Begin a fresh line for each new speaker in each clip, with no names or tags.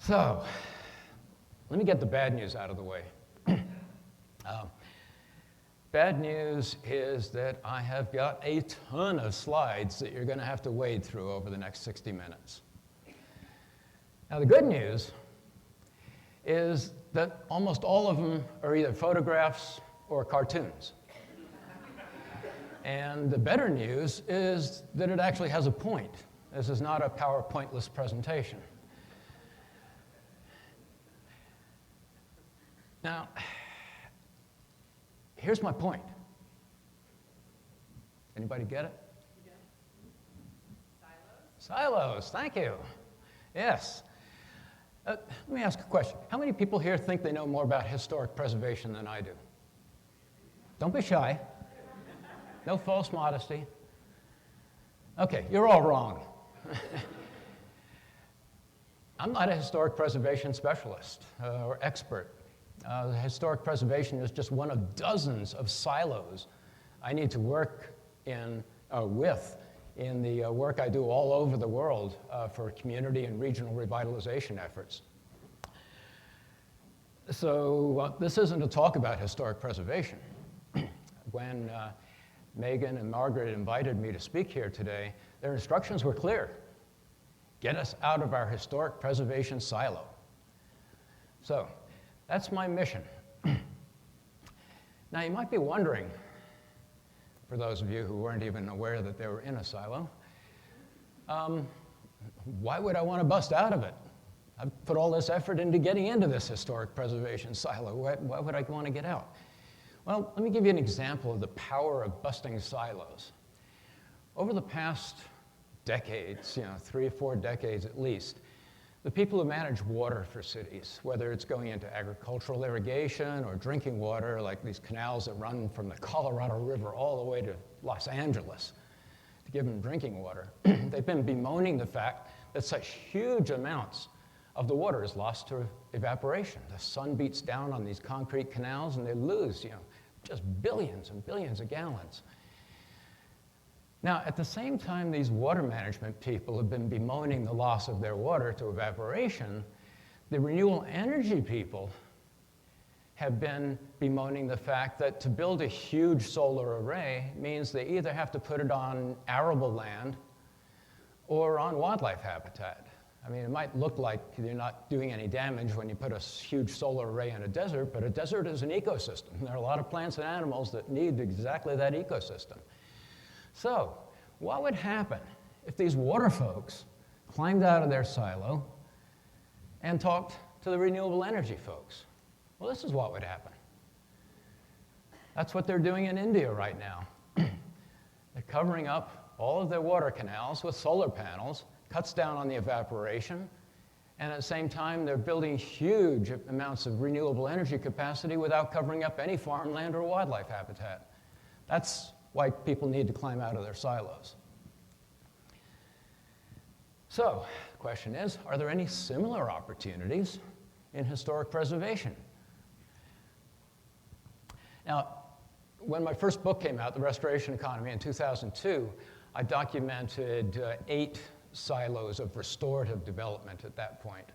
So, let me get the bad news out of the way. Bad news is that I have got a ton of slides that you're going to have to wade through over the next 60 minutes. Now, the good news is that almost all of them are either photographs or cartoons. And the better news is that it actually has a point. This is not a PowerPointless presentation. Now, here's my point. Anybody get it?
Yeah. Silos.
Silos, thank you. Yes. Let me ask a question. How many people here think they know more about historic preservation than I do? Don't be shy. No false modesty. Okay, you're all wrong. I'm not a historic preservation specialist or expert. Historic preservation is just one of dozens of silos I need to work with in the work I do all over the world for community and regional revitalization efforts. So this isn't a talk about historic preservation. When Megan and Margaret invited me to speak here today, their instructions were clear. Get us out of our historic preservation silo. So that's my mission. Now you might be wondering, for those of you who weren't even aware that they were in a silo, why would I want to bust out of it? I've put all this effort into getting into this historic preservation silo. Why would I want to get out? Well, let me give you an example of the power of busting silos. Over the past decades, 3 or 4 decades at least, the people who manage water for cities, whether it's going into agricultural irrigation or drinking water, like these canals that run from the Colorado River all the way to Los Angeles to give them drinking water, they've been bemoaning the fact that such huge amounts of the water is lost to evaporation. The sun beats down on these concrete canals and they lose, just billions and billions of gallons. Now, at the same time these water management people have been bemoaning the loss of their water to evaporation, the renewable energy people have been bemoaning the fact that to build a huge solar array means they either have to put it on arable land or on wildlife habitat. I mean, it might look like you're not doing any damage when you put a huge solar array in a desert, but a desert is an ecosystem. There are a lot of plants and animals that need exactly that ecosystem. So, what would happen if these water folks climbed out of their silo and talked to the renewable energy folks? Well, this is what would happen. That's what they're doing in India right now. They're covering up all of their water canals with solar panels, cuts down on the evaporation, and at the same time they're building huge amounts of renewable energy capacity without covering up any farmland or wildlife habitat. That's why people need to climb out of their silos. So, the question is, are there any similar opportunities in historic preservation? Now, when my first book came out, The Restoration Economy, in 2002, I documented 8 silos of restorative development at that point.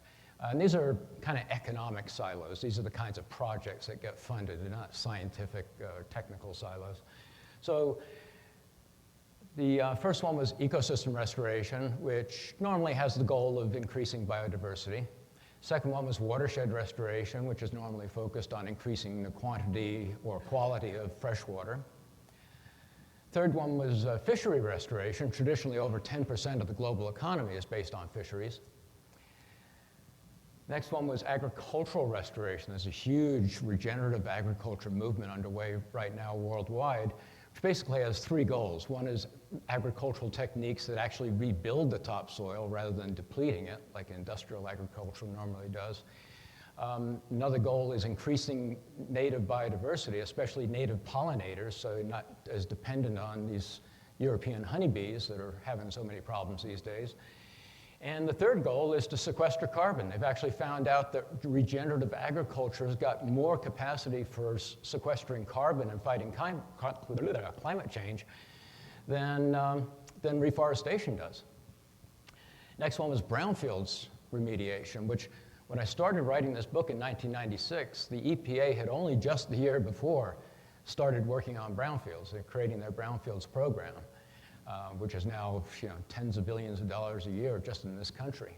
And these are kind of economic silos. These are the kinds of projects that get funded. They're not scientific or technical silos. So the first one was ecosystem restoration, which normally has the goal of increasing biodiversity. Second one was watershed restoration, which is normally focused on increasing the quantity or quality of fresh water. Third one was fishery restoration. Traditionally, over 10% of the global economy is based on fisheries. Next one was agricultural restoration. There's a huge regenerative agriculture movement underway right now worldwide, which basically has 3 goals. One is agricultural techniques that actually rebuild the topsoil rather than depleting it, like industrial agriculture normally does. Another goal is increasing native biodiversity, especially native pollinators, so you're not as dependent on these European honeybees that are having so many problems these days. And the third goal is to sequester carbon. They've actually found out that regenerative agriculture has got more capacity for sequestering carbon and fighting climate change than reforestation does. Next one was brownfields remediation, which When I started writing this book in 1996, the EPA had only just the year before started working on brownfields. They're creating their brownfields program, which is now tens of billions of dollars a year just in this country.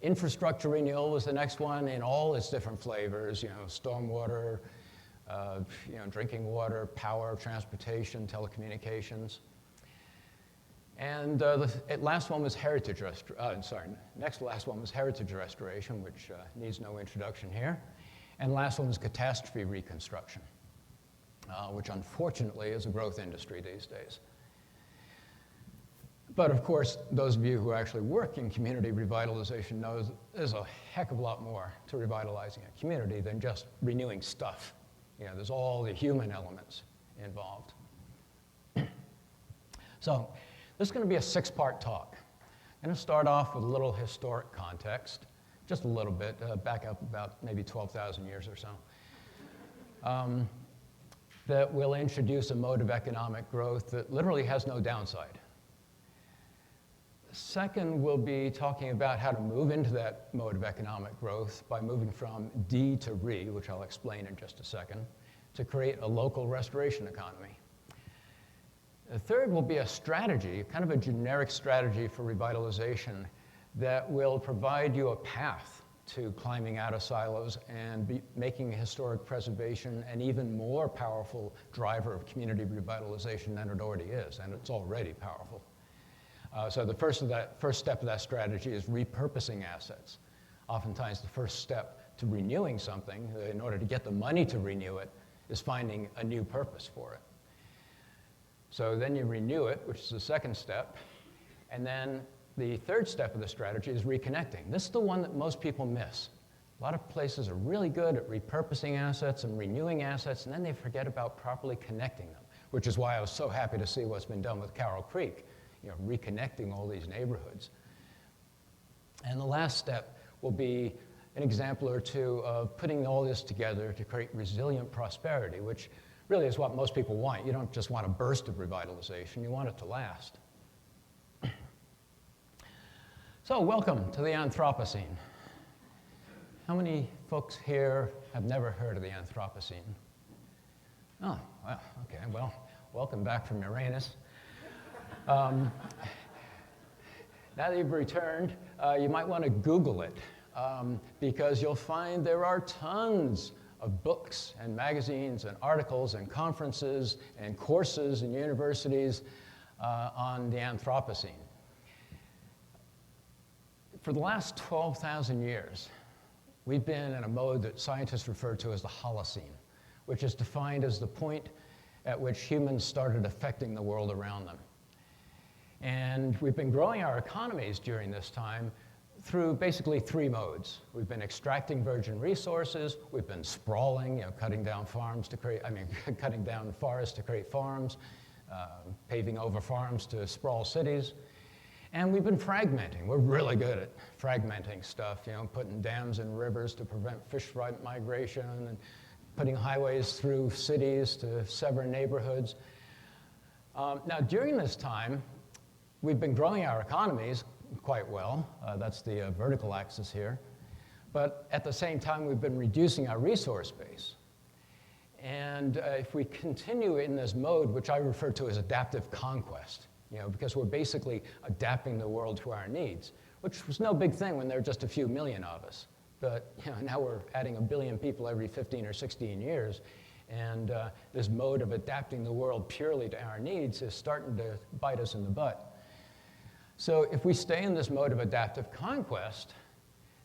Infrastructure renewal was the next one in all its different flavors, stormwater, drinking water, power, transportation, telecommunications. And the last one was heritage next to last one was heritage restoration, which needs no introduction here. And last one was catastrophe reconstruction, which unfortunately is a growth industry these days. But of course, those of you who actually work in community revitalization know there's a heck of a lot more to revitalizing a community than just renewing stuff. There's all the human elements involved. So this is going to be a 6-part talk. I'm going to start off with a little historic context, just a little bit, back up about maybe 12,000 years or so. That will introduce a mode of economic growth that literally has no downside. Second, we'll be talking about how to move into that mode of economic growth by moving from D to RE, which I'll explain in just a second, to create a local restoration economy. The third will be a strategy, kind of a generic strategy for revitalization that will provide you a path to climbing out of silos and making historic preservation an even more powerful driver of community revitalization than it already is, and it's already powerful. So the first step of that strategy is repurposing assets. Oftentimes the first step to renewing something, in order to get the money to renew it, is finding a new purpose for it. So then you renew it, which is the second step, and then the third step of the strategy is reconnecting. This is the one that most people miss. A lot of places are really good at repurposing assets and renewing assets, and then they forget about properly connecting them, which is why I was so happy to see what's been done with Carroll Creek, reconnecting all these neighborhoods. And the last step will be an example or two of putting all this together to create resilient prosperity, which really is what most people want. You don't just want a burst of revitalization, you want it to last. So welcome to the Anthropocene. How many folks here have never heard of the Anthropocene? Oh, well, okay, well, welcome back from Uranus. Now that you've returned, you might want to Google it, because you'll find there are tons of books and magazines and articles and conferences and courses in universities on the Anthropocene. For the last 12,000 years, we've been in a mode that scientists refer to as the Holocene, which is defined as the point at which humans started affecting the world around them. And we've been growing our economies during this time through basically 3 modes. We've been extracting virgin resources, we've been sprawling, cutting down forests to create farms, paving over farms to sprawl cities. And we've been fragmenting. We're really good at fragmenting stuff, putting dams in rivers to prevent fish migration, and putting highways through cities to sever neighborhoods. Now, during this time, we've been growing our economies quite well. That's the vertical axis here. But at the same time, we've been reducing our resource base. And if we continue in this mode, which I refer to as adaptive conquest, because we're basically adapting the world to our needs, which was no big thing when there were just a few million of us. But now we're adding 1 billion people every 15 or 16 years, and this mode of adapting the world purely to our needs is starting to bite us in the butt. So if we stay in this mode of adaptive conquest,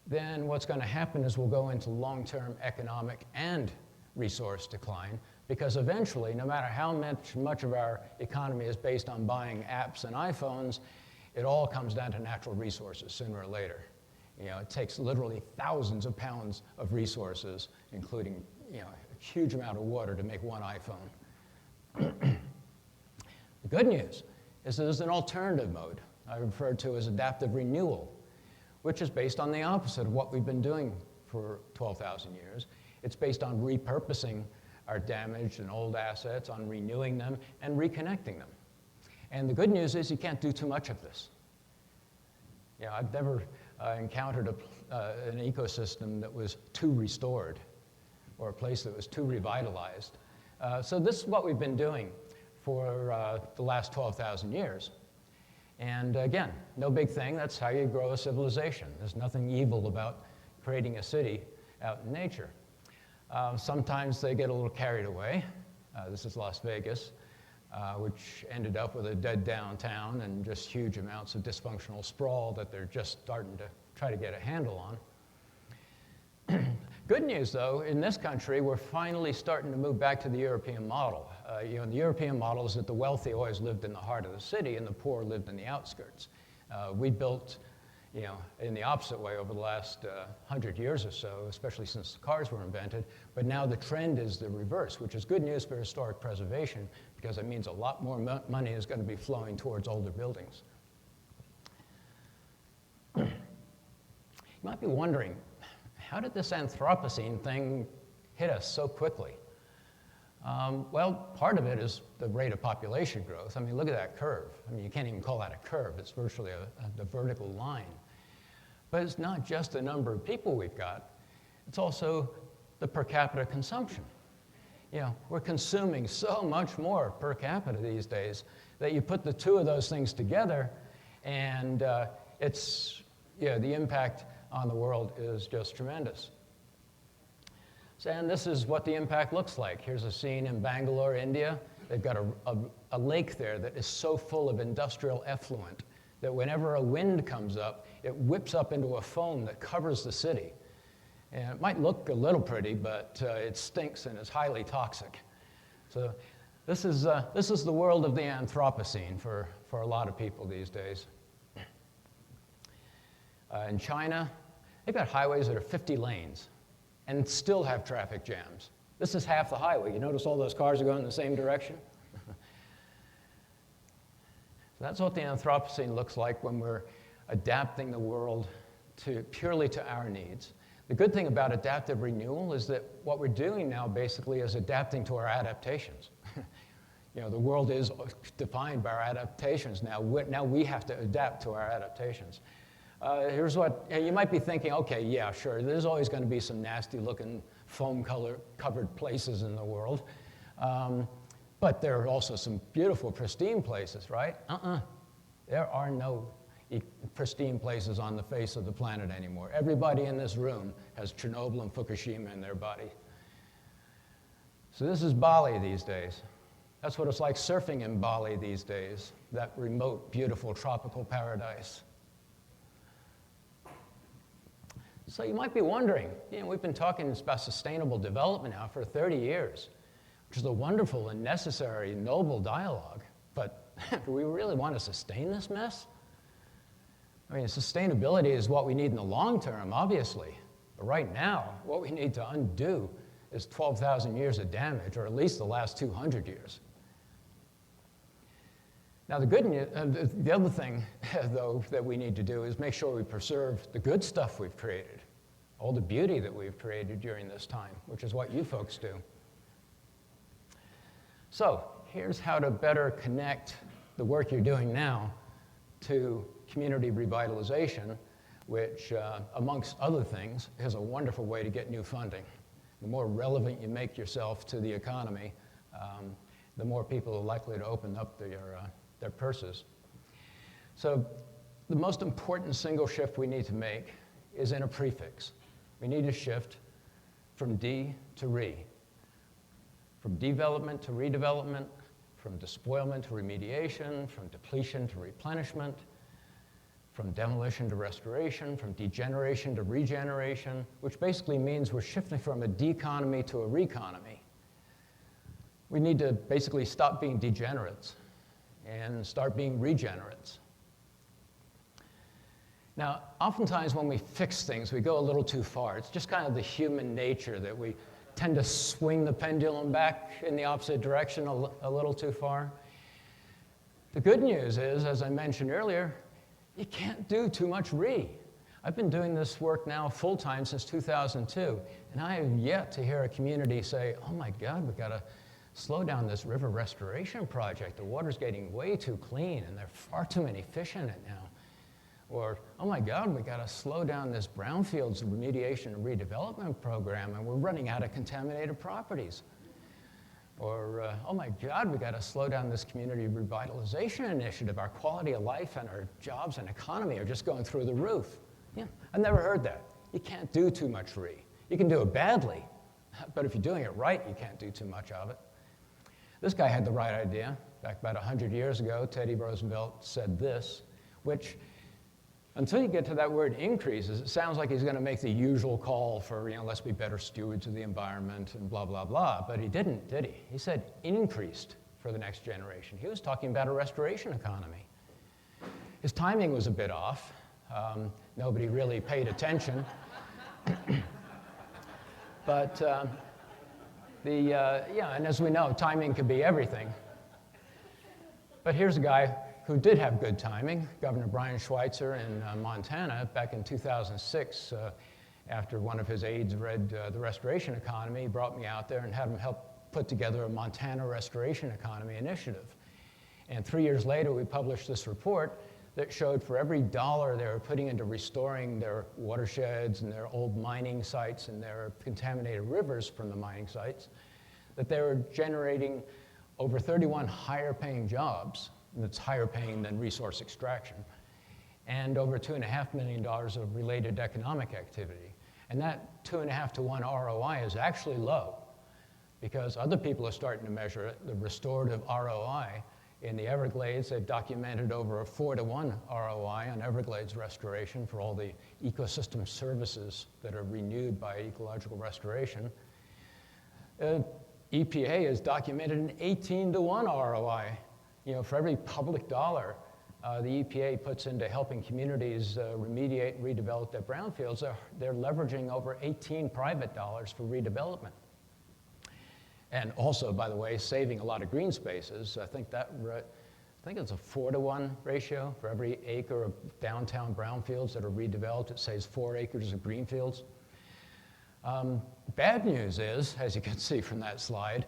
then what's going to happen is we'll go into long-term economic and resource decline, because eventually, no matter how much of our economy is based on buying apps and iPhones, it all comes down to natural resources sooner or later. It takes literally thousands of pounds of resources, including a huge amount of water, to make one iPhone. The good news is that there's an alternative mode I refer to as adaptive renewal, which is based on the opposite of what we've been doing for 12,000 years. It's based on repurposing our damaged and old assets, on renewing them and reconnecting them. And the good news is you can't do too much of this. I've never encountered an ecosystem that was too restored, or a place that was too revitalized. So this is what we've been doing for the last 12,000 years. And again, no big thing, that's how you grow a civilization. There's nothing evil about creating a city out in nature. Sometimes they get a little carried away. This is Las Vegas, which ended up with a dead downtown and just huge amounts of dysfunctional sprawl that they're just starting to try to get a handle on. Good news, though, in this country, we're finally starting to move back to the European model. The European model is that the wealthy always lived in the heart of the city and the poor lived in the outskirts. We built, in the opposite way over the last 100 years or so, especially since cars were invented. But now the trend is the reverse, which is good news for historic preservation because it means a lot more money is going to be flowing towards older buildings. You might be wondering, how did this Anthropocene thing hit us so quickly? Well, part of it is the rate of population growth. I mean, look at that curve. I mean, you can't even call that a curve. It's virtually a vertical line. But it's not just the number of people we've got. It's also the per capita consumption. We're consuming so much more per capita these days that you put the two of those things together, and the impact on the world is just tremendous. And this is what the impact looks like. Here's a scene in Bangalore, India. They've got a lake there that is so full of industrial effluent that whenever a wind comes up, it whips up into a foam that covers the city. And it might look a little pretty, but it stinks and is highly toxic. So this is the world of the Anthropocene for a lot of people these days. In China, they've got highways that are 50 lanes and still have traffic jams. This is half the highway. You notice all those cars are going in the same direction? So that's what the Anthropocene looks like when we're adapting the world purely to our needs. The good thing about adaptive renewal is that what we're doing now basically is adapting to our adaptations. The world is defined by our adaptations now. Now we have to adapt to our adaptations. Here's what, you might be thinking, okay, yeah, sure, there's always going to be some nasty-looking foam-covered places in the world. But there are also some beautiful, pristine places, right? There are no pristine places on the face of the planet anymore. Everybody in this room has Chernobyl and Fukushima in their body. So this is Bali these days. That's what it's like surfing in Bali these days, that remote, beautiful, tropical paradise. So you might be wondering, we've been talking about sustainable development now for 30 years, which is a wonderful and necessary, noble dialogue, but do we really want to sustain this mess? I mean, sustainability is what we need in the long term, obviously, but right now, what we need to undo is 12,000 years of damage, or at least the last 200 years. Now, the good news, the other thing, though, that we need to do is make sure we preserve the good stuff we've created, all the beauty that we've created during this time, which is what you folks do. So, here's how to better connect the work you're doing now to community revitalization, which, amongst other things, is a wonderful way to get new funding. The more relevant you make yourself to the economy, the more people are likely to open up their purses. So the most important single shift we need to make is in a prefix. We need to shift from D to re, from development to redevelopment, from despoilment to remediation, from depletion to replenishment, from demolition to restoration, from degeneration to regeneration, which basically means we're shifting from a deconomy to a reconomy. We need to basically stop being degenerates and start being regenerates. Now, oftentimes when we fix things, we go a little too far. It's just kind of the human nature that we tend to swing the pendulum back in the opposite direction a little too far. The good news is, as I mentioned earlier, you can't do too much re. I've been doing this work now full-time since 2002, and I have yet to hear a community say, oh my God, we've got to slow down this river restoration project. The water's getting way too clean, and there are far too many fish in it now. Or, oh my God, we got to slow down this Brownfields Remediation and redevelopment program, and we're running out of contaminated properties. Or, oh my God, we got to slow down this community revitalization initiative. Our quality of life and our jobs and economy are just going through the roof. Yeah, I've never heard that. You can't do too much re. You can do it badly, but if you're doing it right, you can't do too much of it. This guy had the right idea. Back about 100 years ago, Teddy Roosevelt said this, which, until you get to that word increases, it sounds like he's going to make the usual call for, let's be better stewards of the environment and blah, blah, blah. But he didn't, did he? He said increased for the next generation. He was talking about a restoration economy. His timing was a bit off. Nobody really paid attention. But, and as we know, timing can be everything. But here's a guy who did have good timing, Governor Brian Schweitzer in Montana back in 2006. After one of his aides read The Restoration Economy, he brought me out there and had him help put together a Montana Restoration Economy initiative. And 3 years later, we published this report that showed for every dollar they were putting into restoring their watersheds and their old mining sites and their contaminated rivers from the mining sites, that they were generating over 31 higher paying jobs, and it's higher paying than resource extraction, and over $2.5 million of related economic activity. And that 2.5 to 1 ROI is actually low, because other people are starting to measure it, the restorative ROI. In the Everglades, they've documented over a 4 to 1 ROI on Everglades restoration for all the ecosystem services that are renewed by ecological restoration. EPA has documented an 18 to 1 ROI. For every public dollar the EPA puts into helping communities remediate and redevelop their brownfields, they're leveraging over 18 private dollars for redevelopment. And also, by the way, saving a lot of green spaces. I think it's a 4 to 1 ratio. For every acre of downtown brownfields that are redeveloped, it saves 4 acres of greenfields. Bad news is, as you can see from that slide,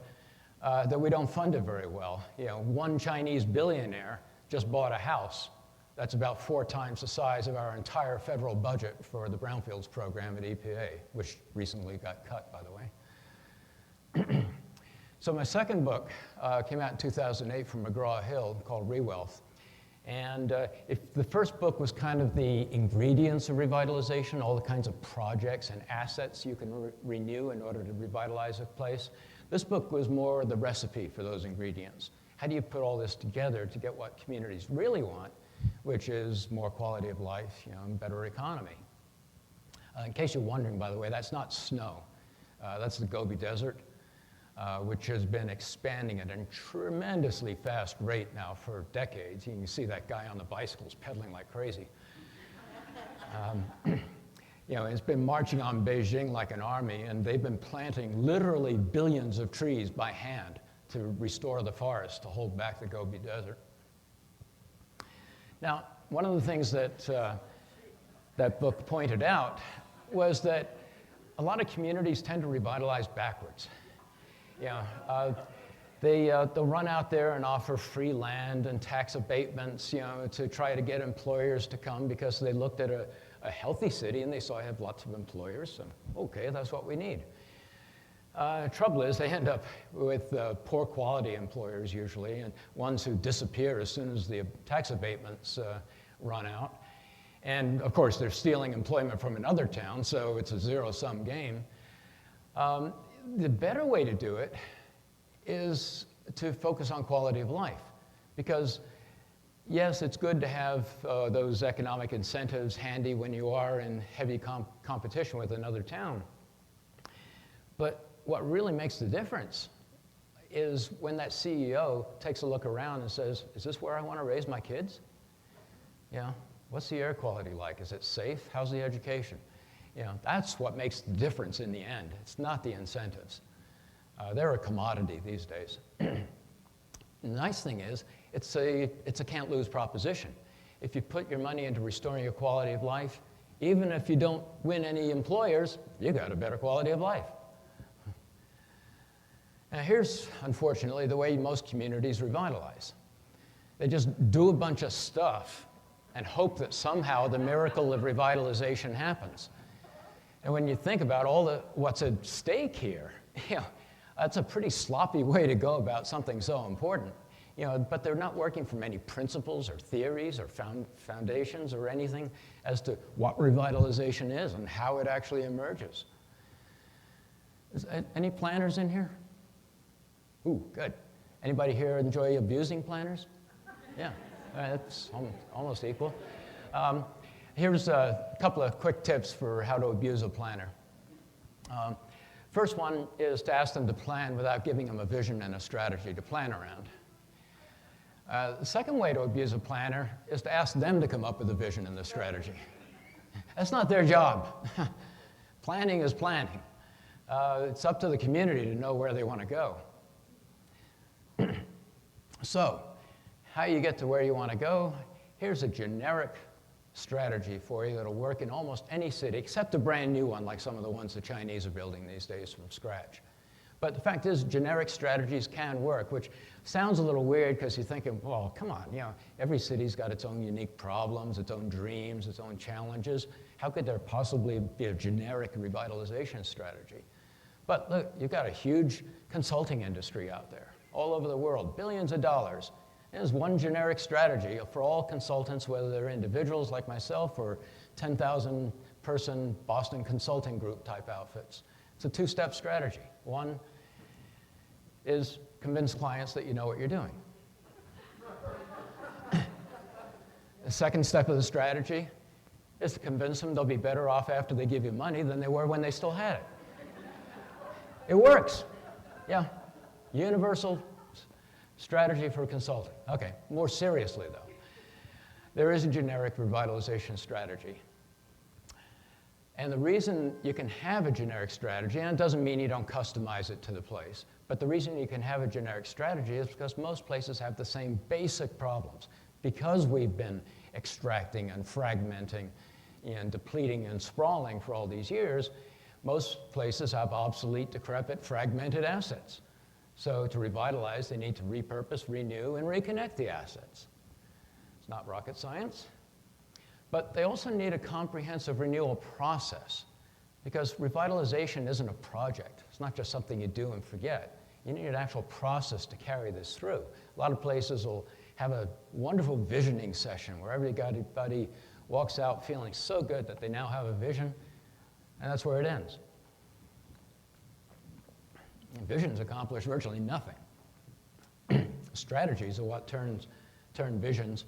that we don't fund it very well. One Chinese billionaire just bought a house. That's about 4 times the size of our entire federal budget for the Brownfields program at EPA, which recently got cut, by the way. So my second book came out in 2008 from McGraw-Hill called reWealth. And if the first book was kind of the ingredients of revitalization, all the kinds of projects and assets you can renew in order to revitalize a place, this book was more the recipe for those ingredients. How do you put all this together to get what communities really want, which is more quality of life, and better economy? In case you're wondering, by the way, that's not snow. That's the Gobi Desert, which has been expanding at a tremendously fast rate now for decades. You can see that guy on the bicycles pedaling like crazy. It's been marching on Beijing like an army, and they've been planting literally billions of trees by hand to restore the forest, to hold back the Gobi Desert. Now, one of the things that that book pointed out was that a lot of communities tend to revitalize backwards. They'll run out there and offer free land and tax abatements, to try to get employers to come because they looked at a healthy city and they saw I have lots of employers, so okay, that's what we need. Trouble is, they end up with poor quality employers usually, and ones who disappear as soon as the tax abatements run out. And of course, they're stealing employment from another town, so it's a zero-sum game. The better way to do it is to focus on quality of life, because yes, it's good to have those economic incentives handy when you are in heavy competition with another town. But what really makes the difference is when that CEO takes a look around and says, is this where I want to raise my kids? What's the air quality like? Is it safe? How's the education? That's what makes the difference in the end. It's not the incentives. They're a commodity these days. The nice thing is, it's a can't-lose proposition. If you put your money into restoring your quality of life, even if you don't win any employers, you got a better quality of life. Now here's, unfortunately, the way most communities revitalize. They just do a bunch of stuff and hope that somehow the miracle of revitalization happens. And when you think about what's at stake here, that's a pretty sloppy way to go about something so important. But they're not working from any principles or theories or foundations or anything as to what revitalization is and how it actually emerges. Any planners in here? Ooh, good. Anybody here enjoy abusing planners? Yeah, that's almost equal. Here's a couple of quick tips for how to abuse a planner. First one is to ask them to plan without giving them a vision and a strategy to plan around. The second way to abuse a planner is to ask them to come up with a vision and a strategy. That's not their job. Planning is planning. It's up to the community to know where they want to go. So, how you get to where you want to go, here's a generic strategy for you that'll work in almost any city, except a brand new one like some of the ones the Chinese are building these days from scratch. But the fact is, generic strategies can work, which sounds a little weird because you're thinking, well, come on, every city's got its own unique problems, its own dreams, its own challenges. How could there possibly be a generic revitalization strategy? But look, you've got a huge consulting industry out there, all over the world, billions of dollars. There's one generic strategy for all consultants, whether they're individuals like myself or 10,000-person Boston Consulting Group type outfits. It's a two-step strategy. One is convince clients that you know what you're doing. The second step of the strategy is to convince them they'll be better off after they give you money than they were when they still had it. It works. Yeah. Universal strategy for consulting. Okay, more seriously though, there is a generic revitalization strategy. And the reason you can have a generic strategy, and it doesn't mean you don't customize it to the place, but the reason you can have a generic strategy is because most places have the same basic problems. Because we've been extracting and fragmenting and depleting and sprawling for all these years, most places have obsolete, decrepit, fragmented assets. So to revitalize, they need to repurpose, renew, and reconnect the assets. It's not rocket science. But they also need a comprehensive renewal process, because revitalization isn't a project. It's not just something you do and forget. You need an actual process to carry this through. A lot of places will have a wonderful visioning session where everybody walks out feeling so good that they now have a vision, and that's where it ends. Visions accomplish virtually nothing. Strategies are what turn visions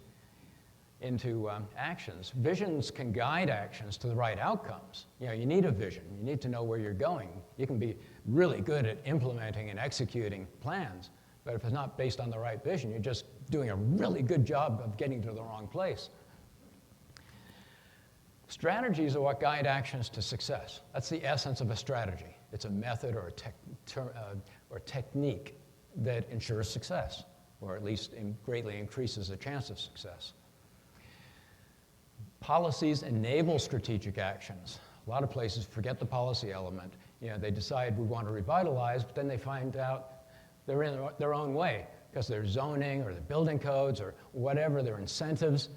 into actions. Visions can guide actions to the right outcomes. You need a vision. You need to know where you're going. You can be really good at implementing and executing plans, but if it's not based on the right vision, you're just doing a really good job of getting to the wrong place. Strategies are what guide actions to success. That's the essence of a strategy. It's a method or a technique that ensures success, or at least greatly increases the chance of success. Policies enable strategic actions. A lot of places forget the policy element. They decide we want to revitalize, but then they find out they're in their own way because their zoning or the building codes or whatever, their incentives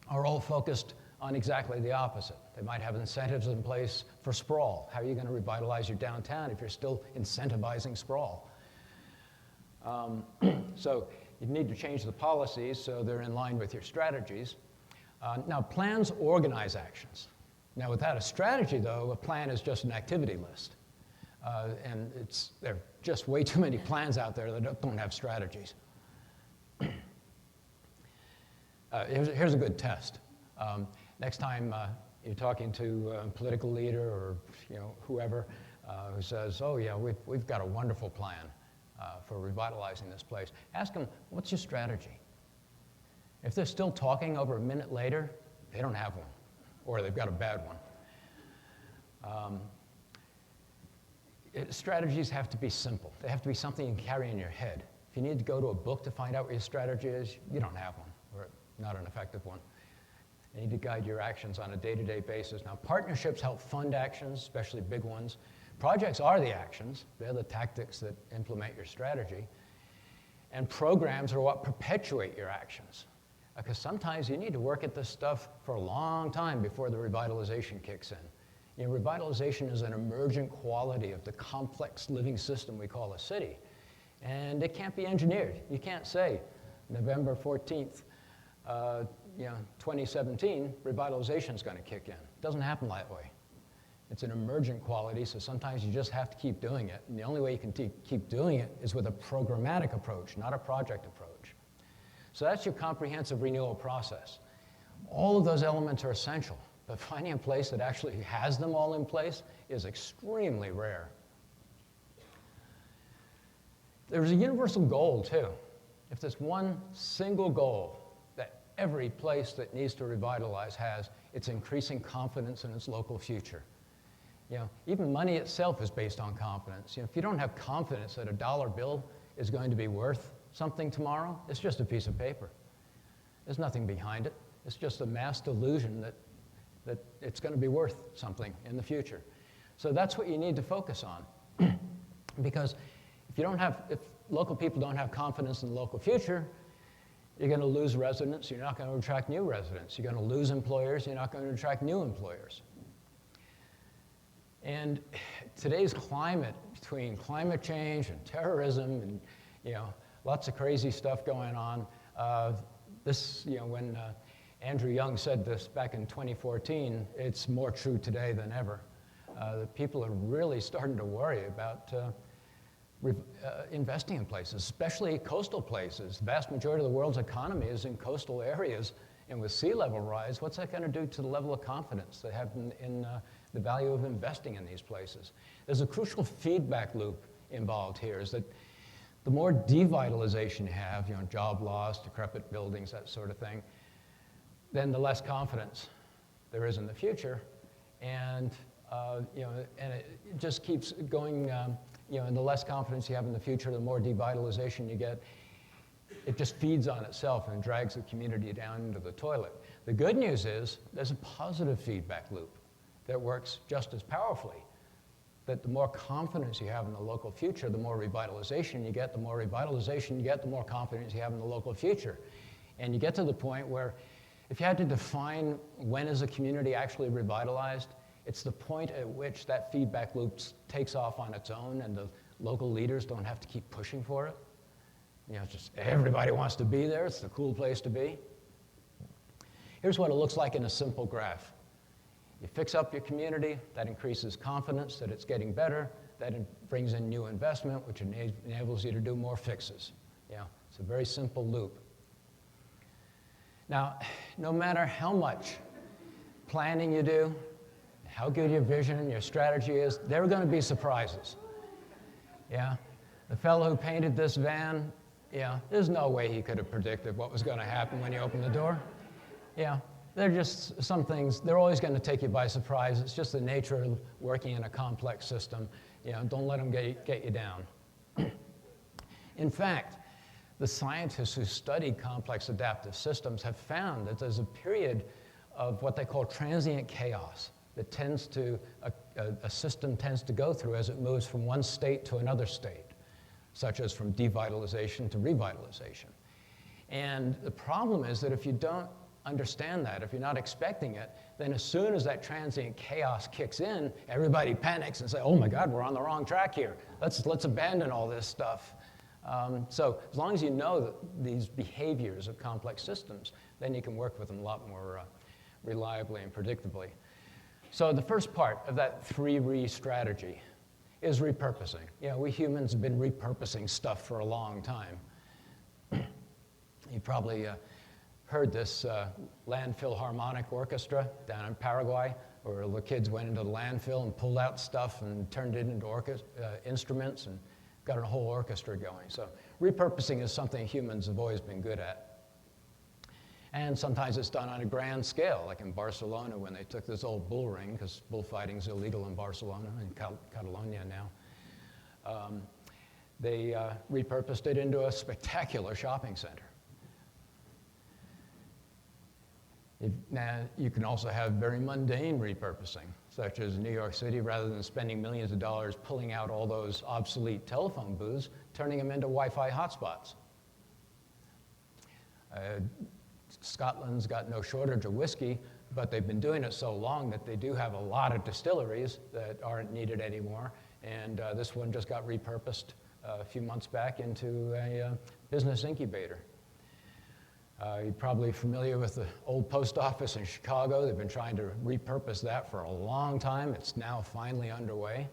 are all focused on exactly the opposite. They might have incentives in place for sprawl. How are you going to revitalize your downtown if you're still incentivizing sprawl? So you need to change the policies so they're in line with your strategies. Now, plans organize actions. Now, without a strategy, though, a plan is just an activity list. And there are just way too many plans out there that don't have strategies. Here's a good test. Next time you're talking to a political leader or whoever who says, oh yeah, we've got a wonderful plan for revitalizing this place, ask them, what's your strategy? If they're still talking over a minute later, they don't have one, or they've got a bad one. Strategies have to be simple. They have to be something you can carry in your head. If you need to go to a book to find out what your strategy is, you don't have one, or not an effective one. You need to guide your actions on a day-to-day basis. Now, partnerships help fund actions, especially big ones. Projects are the actions. They're the tactics that implement your strategy. And programs are what perpetuate your actions. because sometimes you need to work at this stuff for a long time before the revitalization kicks in. You know, revitalization is an emergent quality of the complex living system we call a city, and it can't be engineered. You can't say November 14th, 2017, revitalization is going to kick in. It doesn't happen that way. It's an emergent quality, so sometimes you just have to keep doing it. And the only way you can keep doing it is with a programmatic approach, not a project approach. So that's your comprehensive renewal process. All of those elements are essential, but finding a place that actually has them all in place is extremely rare. There's a universal goal, too. If there's one single goal that every place that needs to revitalize has, it's increasing confidence in its local future. You know, even money itself is based on confidence. You know, if you don't have confidence that a dollar bill is going to be worth something tomorrow, it's just a piece of paper. There's nothing behind it. It's just a mass delusion that it's going to be worth something in the future. So that's what you need to focus on. Because if local people don't have confidence in the local future, you're going to lose residents, you're not going to attract new residents. You're going to lose employers, you're not going to attract new employers. And today's climate, between climate change and terrorism and, you know, lots of crazy stuff going on. When Andrew Young said this back in 2014, it's more true today than ever. The people are really starting to worry about investing in places, especially coastal places. The vast majority of the world's economy is in coastal areas, and with sea level rise, what's that going to do to the level of confidence they have in the value of investing in these places? There's a crucial feedback loop involved here, is that the more devitalization you have, you know, job loss, decrepit buildings, that sort of thing, then the less confidence there is in the future, and it just keeps going. And the less confidence you have in the future, the more devitalization you get. It just feeds on itself and drags the community down into the toilet. The good news is there's a positive feedback loop that works just as powerfully. That the more confidence you have in the local future, the more revitalization you get. The more revitalization you get, the more confidence you have in the local future. And you get to the point where if you had to define when is a community actually revitalized, it's the point at which that feedback loop takes off on its own and the local leaders don't have to keep pushing for it. You know, it's just everybody wants to be there. It's the cool place to be. Here's what it looks like in a simple graph. You fix up your community, that increases confidence that it's getting better, that brings in new investment, which enables you to do more fixes. Yeah, it's a very simple loop. Now, no matter how much planning you do, how good your vision and your strategy is, there are going to be surprises. Yeah, the fellow who painted this van, yeah, there's no way he could have predicted what was going to happen when he opened the door. Yeah. They're just some things, they're always going to take you by surprise. It's just the nature of working in a complex system. You know, don't let them get you down. In fact, the scientists who study complex adaptive systems have found that there's a period of what they call transient chaos that a system tends to go through as it moves from one state to another state, such as from devitalization to revitalization. And the problem is that if you don't understand that, if you're not expecting it, then as soon as that transient chaos kicks in, everybody panics and say, oh my God, we're on the wrong track here. Let's abandon all this stuff. So as long as you know these behaviors of complex systems, then you can work with them a lot more reliably and predictably. So the first part of that 3 strategy is repurposing. You know, we humans have been repurposing stuff for a long time. You probably heard this landfill harmonic orchestra down in Paraguay, where the kids went into the landfill and pulled out stuff and turned it into instruments and got a whole orchestra going. So repurposing is something humans have always been good at. And sometimes it's done on a grand scale, like in Barcelona when they took this old bull ring, because bullfighting is illegal in Barcelona and Catalonia now. They repurposed it into a spectacular shopping center. Now, you can also have very mundane repurposing, such as New York City, rather than spending millions of dollars pulling out all those obsolete telephone booths, turning them into Wi-Fi hotspots. Scotland's got no shortage of whiskey, but they've been doing it so long that they do have a lot of distilleries that aren't needed anymore. And this one just got repurposed a few months back into a business incubator. You're probably familiar with the old post office in Chicago. They've been trying to repurpose that for a long time. It's now finally underway.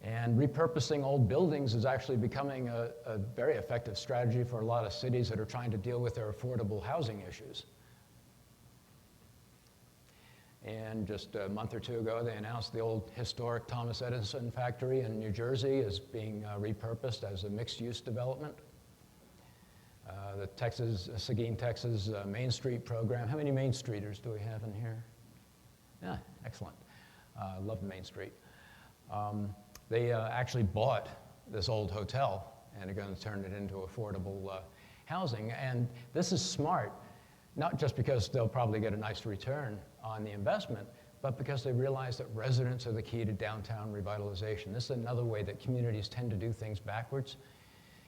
And repurposing old buildings is actually becoming a very effective strategy for a lot of cities that are trying to deal with their affordable housing issues. And just a month or two ago, they announced the old historic Thomas Edison factory in New Jersey is being repurposed as a mixed-use development. The Seguin, Texas Main Street program. How many Main Streeters do we have in here? Yeah, excellent. Love Main Street. They actually bought this old hotel and are going to turn it into affordable housing. And this is smart, not just because they'll probably get a nice return on the investment, but because they realize that residents are the key to downtown revitalization. This is another way that communities tend to do things backwards.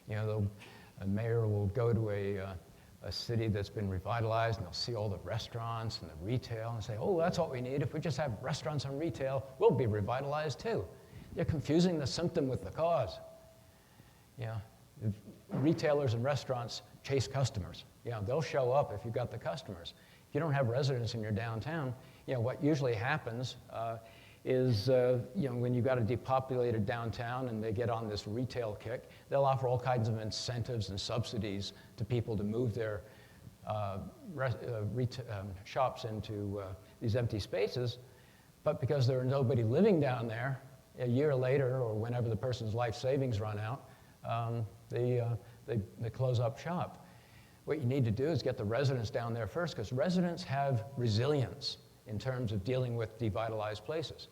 You know, a mayor will go to a city that's been revitalized, and they'll see all the restaurants and the retail and say, oh, that's what we need. If we just have restaurants and retail, we'll be revitalized too. They're confusing the symptom with the cause. You know, retailers and restaurants chase customers. You know, they'll show up if you've got the customers. If you don't have residents in your downtown, you know, what usually happens is, you know, when you've got a depopulated downtown and they get on this retail kick, they'll offer all kinds of incentives and subsidies to people to move their shops into these empty spaces. But because there's nobody living down there, a year later or whenever the person's life savings run out, they close up shop. What you need to do is get the residents down there first, because residents have resilience in terms of dealing with devitalized places.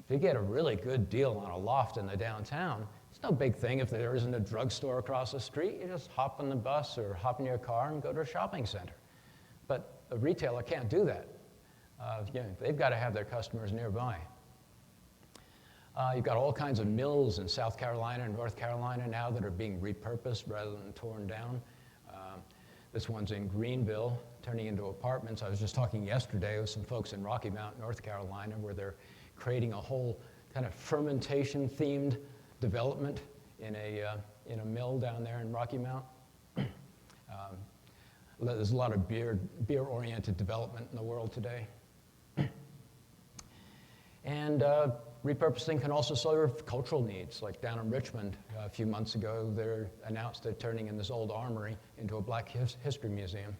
If you get a really good deal on a loft in the downtown, it's no big thing if there isn't a drugstore across the street. You just hop on the bus or hop in your car and go to a shopping center. But a retailer can't do that. You know, they've got to have their customers nearby. You've got all kinds of mills in South Carolina and North Carolina now that are being repurposed rather than torn down. This one's in Greenville, turning into apartments. I was just talking yesterday with some folks in Rocky Mount, North Carolina, where they're creating a whole kind of fermentation-themed development in a mill down there in Rocky Mount. There's a lot of beer-oriented development in the world today. And repurposing can also serve cultural needs. Like down in Richmond a few months ago, they announced they're turning in this old armory into a Black History Museum.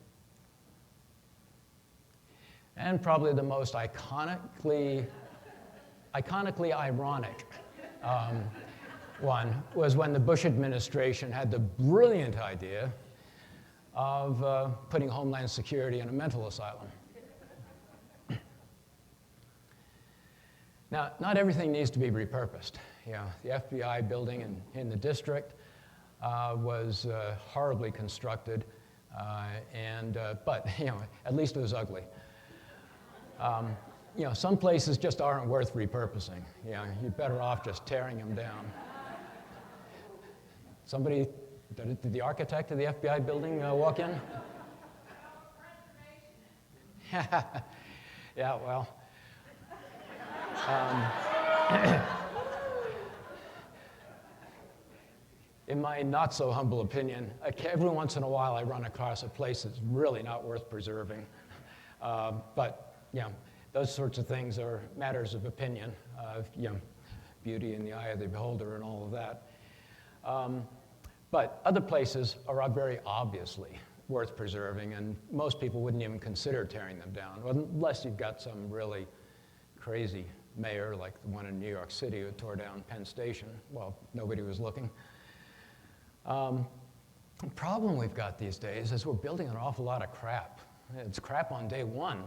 And probably the most iconically ironic one was when the Bush administration had the brilliant idea of putting Homeland Security in a mental asylum. Now, not everything needs to be repurposed. You know, the FBI building in the district was horribly constructed, but you know, at least it was ugly. You know, some places just aren't worth repurposing. You know, you're better off just tearing them down. Did the architect of the FBI building walk in? Yeah, well. In my not so humble opinion, every once in a while I run across a place that's really not worth preserving. But you know, those sorts of things are matters of opinion, you know, beauty in the eye of the beholder and all of that. But other places are very obviously worth preserving, and most people wouldn't even consider tearing them down, unless you've got some really crazy mayor like the one in New York City who tore down Penn Station while nobody was looking. The problem we've got these days is we're building an awful lot of crap. It's crap on day one.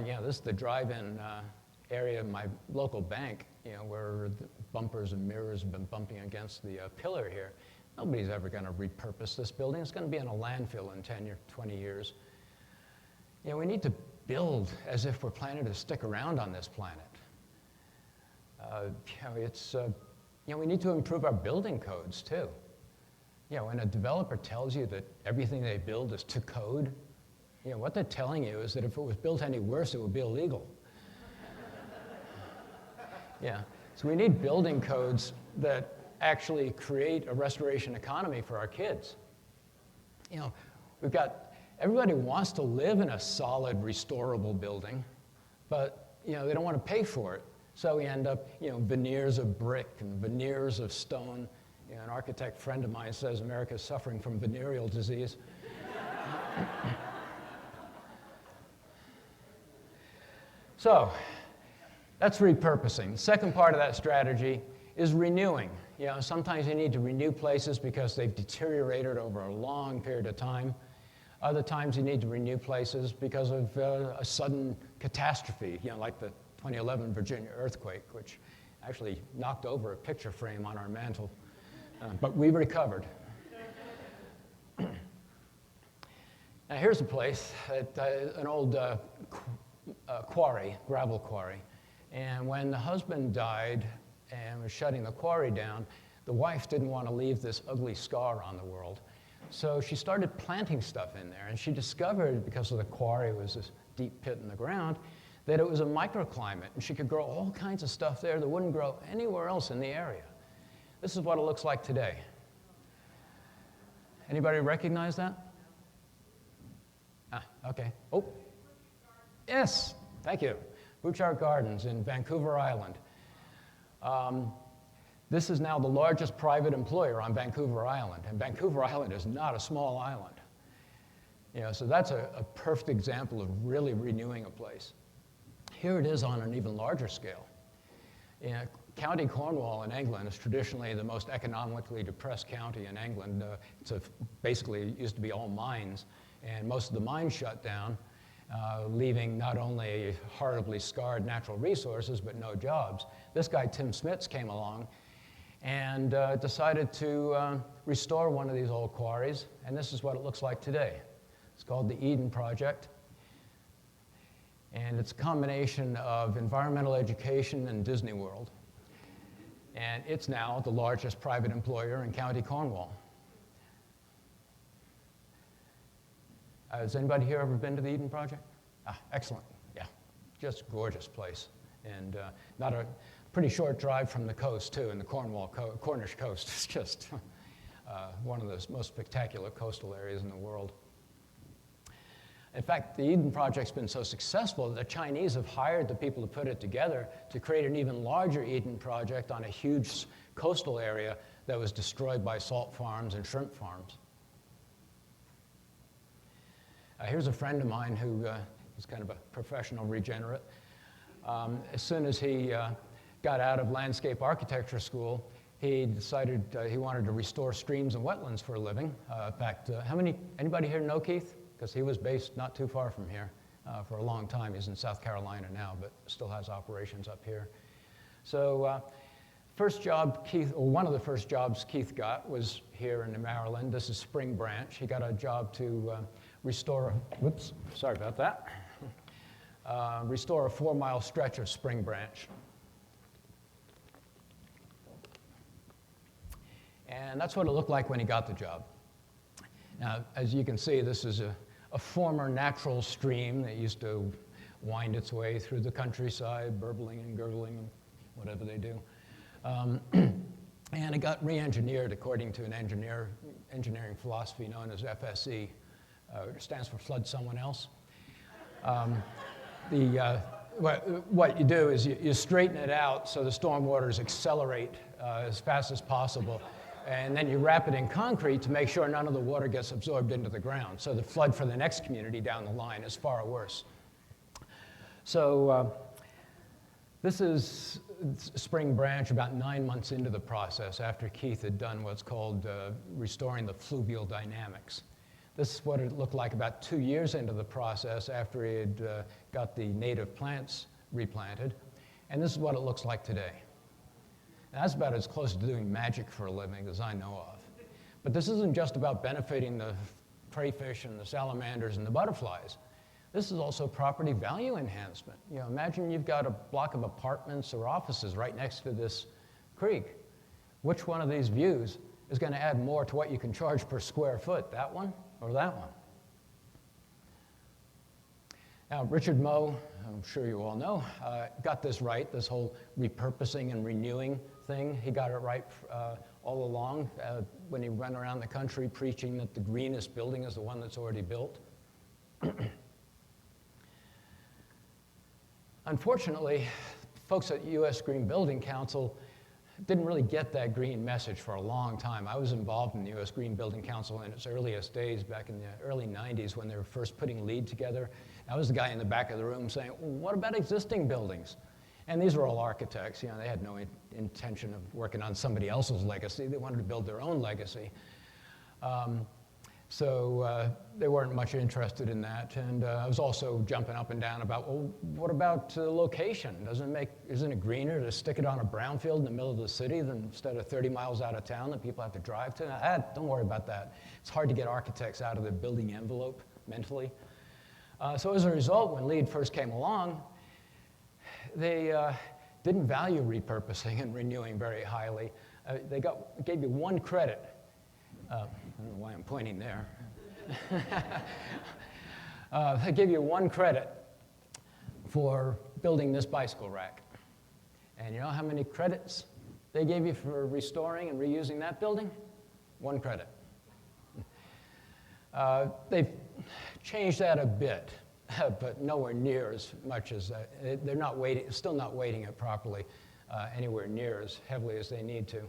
You know, this is the drive-in area of my local bank, you know, where the bumpers and mirrors have been bumping against the pillar here. Nobody's ever going to repurpose this building. It's going to be in a landfill in 10 or 20 years. You know, we need to build as if we're planning to stick around on this planet. You know, we need to improve our building codes too. When a developer tells you that everything they build is to code, what they're telling you is that if it was built any worse, it would be illegal. So we need building codes that actually create a restoration economy for our kids. Everybody wants to live in a solid, restorable building, but they don't want to pay for it. So we end up, veneers of brick and veneers of stone. An architect friend of mine says America is suffering from venereal disease. So that's repurposing. The second part of that strategy is renewing. Sometimes you need to renew places because they've deteriorated over a long period of time. Other times you need to renew places because of a sudden catastrophe, like the 2011 Virginia earthquake, which actually knocked over a picture frame on our mantle. But we recovered. Now here's a place, an old quarry, gravel quarry. And when the husband died and was shutting the quarry down, the wife didn't want to leave this ugly scar on the world. So she started planting stuff in there. And she discovered, because of the quarry was this deep pit in the ground, that it was a microclimate. And she could grow all kinds of stuff there that wouldn't grow anywhere else in the area. This is what it looks like today. Anybody recognize that? Okay. Oh, yes, thank you. Butchart Gardens in Vancouver Island. This is now the largest private employer on Vancouver Island, and Vancouver Island is not a small island. So that's a perfect example of really renewing a place. Here it is on an even larger scale. County Cornwall in England is traditionally the most economically depressed county in England. Basically, it used to be all mines, and most of the mines shut down, leaving not only horribly scarred natural resources, but no jobs. This guy, Tim Smits, came along and decided to restore one of these old quarries, and this is what it looks like today. It's called the Eden Project, and it's a combination of environmental education and Disney World. And it's now the largest private employer in County Cornwall. Has anybody here ever been to the Eden Project? Excellent, yeah, just gorgeous place. And not a pretty short drive from the coast too, and the Cornish coast is just one of the most spectacular coastal areas in the world. In fact, the Eden Project's been so successful that the Chinese have hired the people to put it together to create an even larger Eden Project on a huge coastal area that was destroyed by salt farms and shrimp farms. Here's a friend of mine who is kind of a professional regenerate. As soon as he got out of landscape architecture school, he decided he wanted to restore streams and wetlands for a living. In fact, anybody here know Keith? Because he was based not too far from here for a long time. He's in South Carolina now, but still has operations up here. So first job one of the first jobs Keith got was here in Maryland. This is Spring Branch. He got a job to restore, whoops, sorry about that. Restore a 4-mile stretch of Spring Branch. And that's what it looked like when he got the job. Now, as you can see, this is a former natural stream that used to wind its way through the countryside, burbling and gurgling and whatever they do. And it got re-engineered according to an engineering philosophy known as FSE. It stands for Flood Someone Else. What you do is you straighten it out so the storm waters accelerate as fast as possible. And then you wrap it in concrete to make sure none of the water gets absorbed into the ground. So the flood for the next community down the line is far worse. So this is Spring Branch about 9 months into the process after Keith had done what's called restoring the fluvial dynamics. This is what it looked like about 2 years into the process after he had got the native plants replanted. And this is what it looks like today. And that's about as close to doing magic for a living as I know of. But this isn't just about benefiting the crayfish and the salamanders and the butterflies. This is also property value enhancement. Imagine you've got a block of apartments or offices right next to this creek. Which one of these views is going to add more to what you can charge per square foot, that one or that one? Now, Richard Moe, I'm sure you all know, got this right, this whole repurposing and renewing thing. He got it right all along when he went around the country preaching that the greenest building is the one that's already built. Unfortunately, folks at U.S. Green Building Council didn't really get that green message for a long time. I was involved in the U.S. Green Building Council in its earliest days back in the early 90s when they were first putting LEED together. I was the guy in the back of the room saying, well, what about existing buildings? And these were all architects. You know, they had no intention of working on somebody else's legacy. They wanted to build their own legacy. So they weren't much interested in that. And I was also jumping up and down about, well, what about location? Isn't it greener to stick it on a brownfield in the middle of the city than instead of 30 miles out of town that people have to drive to? Don't worry about that. It's hard to get architects out of the building envelope mentally. So as a result, when LEED first came along, they didn't value repurposing and renewing very highly. They gave you one credit. I don't know why I'm pointing there. They give you one credit for building this bicycle rack. And you know how many credits they gave you for restoring and reusing that building? One credit. They've changed that a bit, but nowhere near as much as they're not still not weighting it properly anywhere near as heavily as they need to.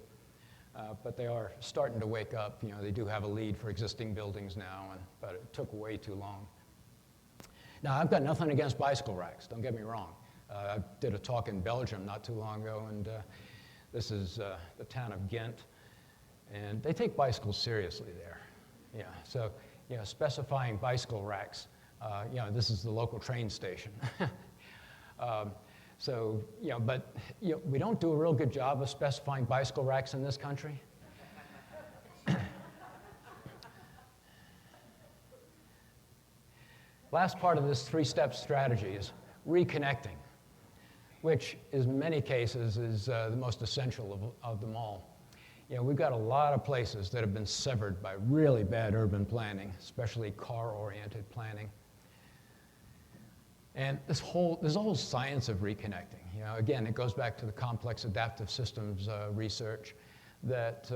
But they are starting to wake up. You know, they do have a LEED for existing buildings now, but it took way too long. Now, I've got nothing against bicycle racks, don't get me wrong. I did a talk in Belgium not too long ago, and this is the town of Ghent, and they take bicycles seriously there. Yeah, so, you know, specifying bicycle racks, you know, this is the local train station. So, you know, but you know, we don't do a real good job of specifying bicycle racks in this country. Last part of this three-step strategy is reconnecting, which in many cases is the most essential of them all. You know, we've got a lot of places that have been severed by really bad urban planning, especially car-oriented planning. And this whole science of reconnecting, you know, again, it goes back to the complex adaptive systems research that,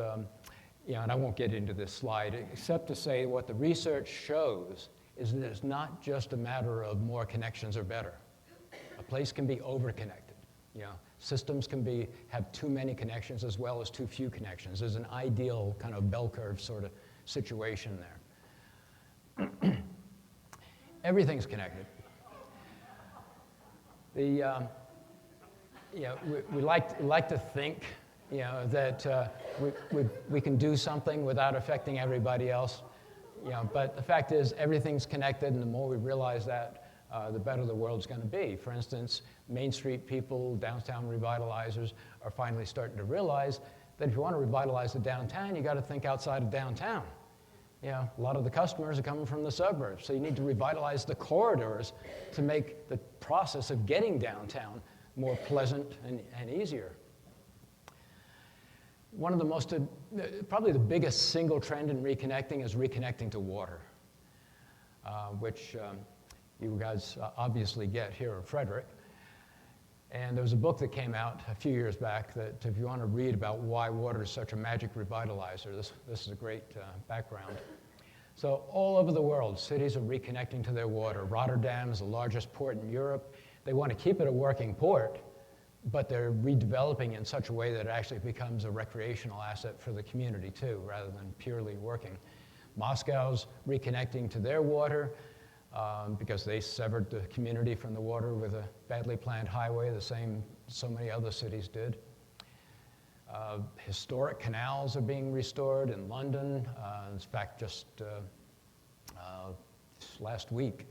you know, and I won't get into this slide, except to say what the research shows is that it's not just a matter of more connections are better. A place can be over-connected. You know, systems can have too many connections as well as too few connections. There's an ideal kind of bell curve sort of situation there. Everything's connected. You know, we like to think, you know, that we can do something without affecting everybody else, you know, but the fact is everything's connected, and the more we realize that, the better the world's going to be. For instance, Main Street people, downtown revitalizers are finally starting to realize that if you want to revitalize the downtown, you got to think outside of downtown. You know, a lot of the customers are coming from the suburbs, so you need to revitalize the corridors to make the process of getting downtown more pleasant and easier. One of the most, probably the biggest single trend in reconnecting is reconnecting to water, which you guys obviously get here at Frederick. And there was a book that came out a few years back that if you want to read about why water is such a magic revitalizer, this is a great background. So all over the world, cities are reconnecting to their water. Rotterdam is the largest port in Europe. They want to keep it a working port, but they're redeveloping in such a way that it actually becomes a recreational asset for the community too, rather than purely working. Moscow's reconnecting to their water because they severed the community from the water with a badly planned highway, the same so many other cities did. Historic canals are being restored in London. In fact, just last week,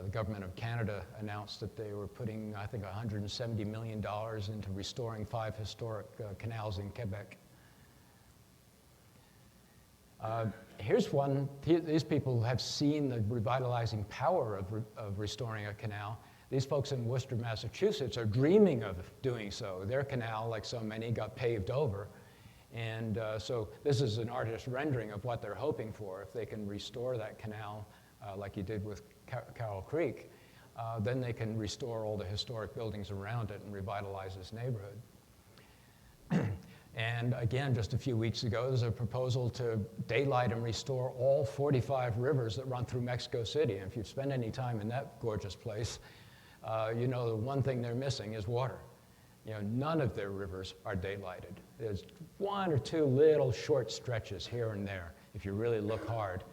the government of Canada announced that they were putting, I think, $170 million into restoring 5 historic canals in Quebec. Here's one. These people have seen the revitalizing power of restoring a canal. These folks in Worcester, Massachusetts are dreaming of doing so. Their canal, like so many, got paved over And so this is an artist's rendering of what they're hoping for. If they can restore that canal like you did with Carroll Creek, then they can restore all the historic buildings around it and revitalize this neighborhood. And again, just a few weeks ago, there's a proposal to daylight and restore all 45 rivers that run through Mexico City. And if you've spent any time in that gorgeous place, you know the one thing they're missing is water. You know, none of their rivers are daylighted. There's one or two little short stretches here and there, if you really look hard.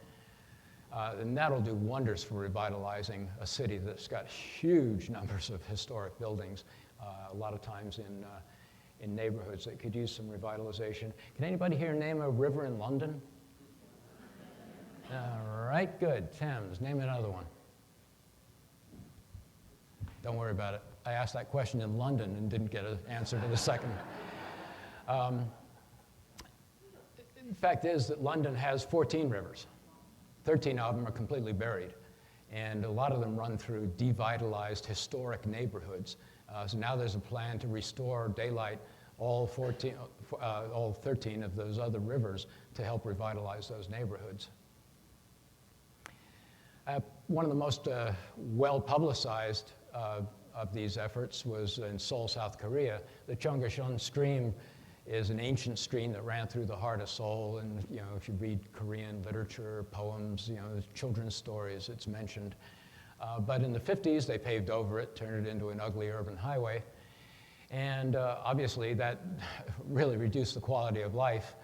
And that'll do wonders for revitalizing a city that's got huge numbers of historic buildings, a lot of times in neighborhoods that could use some revitalization. Can anybody here name a river in London? All right, good. Thames, name another one. Don't worry about it. I asked that question in London and didn't get an answer to the second. The fact is that London has 14 rivers. 13 of them are completely buried, and a lot of them run through devitalized historic neighborhoods. So now there's a plan to restore daylight all 13 of those other rivers to help revitalize those neighborhoods. One of the most well-publicized of these efforts was in Seoul, South Korea. The Cheonggyecheon stream is an ancient stream that ran through the heart of Seoul, and you know, if you read Korean literature, poems, you know, children's stories, it's mentioned. But in the 50s, they paved over it, turned it into an ugly urban highway, and obviously that really reduced the quality of life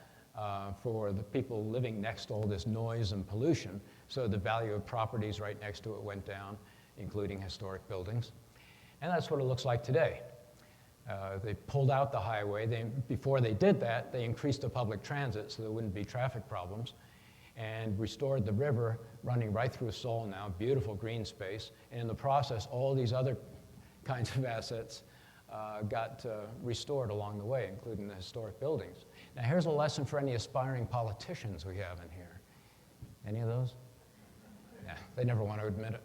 for the people living next to all this noise and pollution. So the value of properties right next to it went down, including historic buildings. And that's what it looks like today. They pulled out the highway. Before they did that, they increased the public transit so there wouldn't be traffic problems, and restored the river running right through Seoul now, beautiful green space. And in the process, all these other kinds of assets got restored along the way, including the historic buildings. Now here's a lesson for any aspiring politicians we have in here. Any of those? Yeah, they never want to admit it.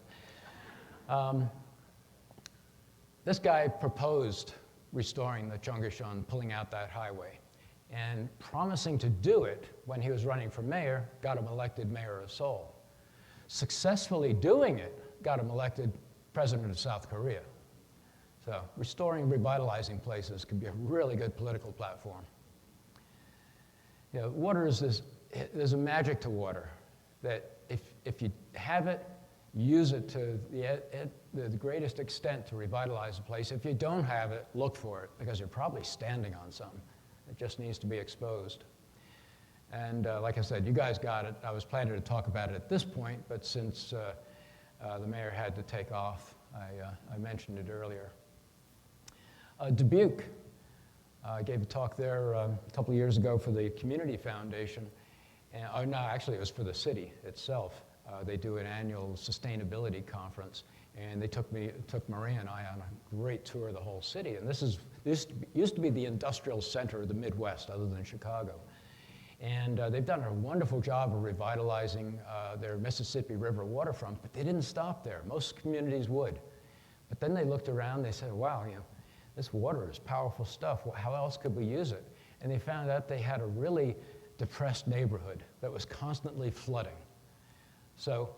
This guy proposed restoring the Cheonggyecheon, pulling out that highway, and promising to do it when he was running for mayor, got him elected mayor of Seoul. Successfully doing it got him elected president of South Korea. So restoring, revitalizing places can be a really good political platform. You know, water is this, there's a magic to water that if you have it, use it to the greatest extent to revitalize a place. If you don't have it, look for it, because you're probably standing on some. It just needs to be exposed. And like I said, you guys got it. I was planning to talk about it at this point, but since the mayor had to take off, I mentioned it earlier. Dubuque gave a talk there a couple of years ago for the Community Foundation. And, no, actually it was for the city itself. They do an annual sustainability conference, and they took Maria and I on a great tour of the whole city. And this used to be the industrial center of the Midwest, other than Chicago. And they've done a wonderful job of revitalizing their Mississippi River waterfront, but they didn't stop there. Most communities would. But then they looked around, they said, wow, you know, this water is powerful stuff. How else could we use it? And they found out they had a really depressed neighborhood that was constantly flooding. So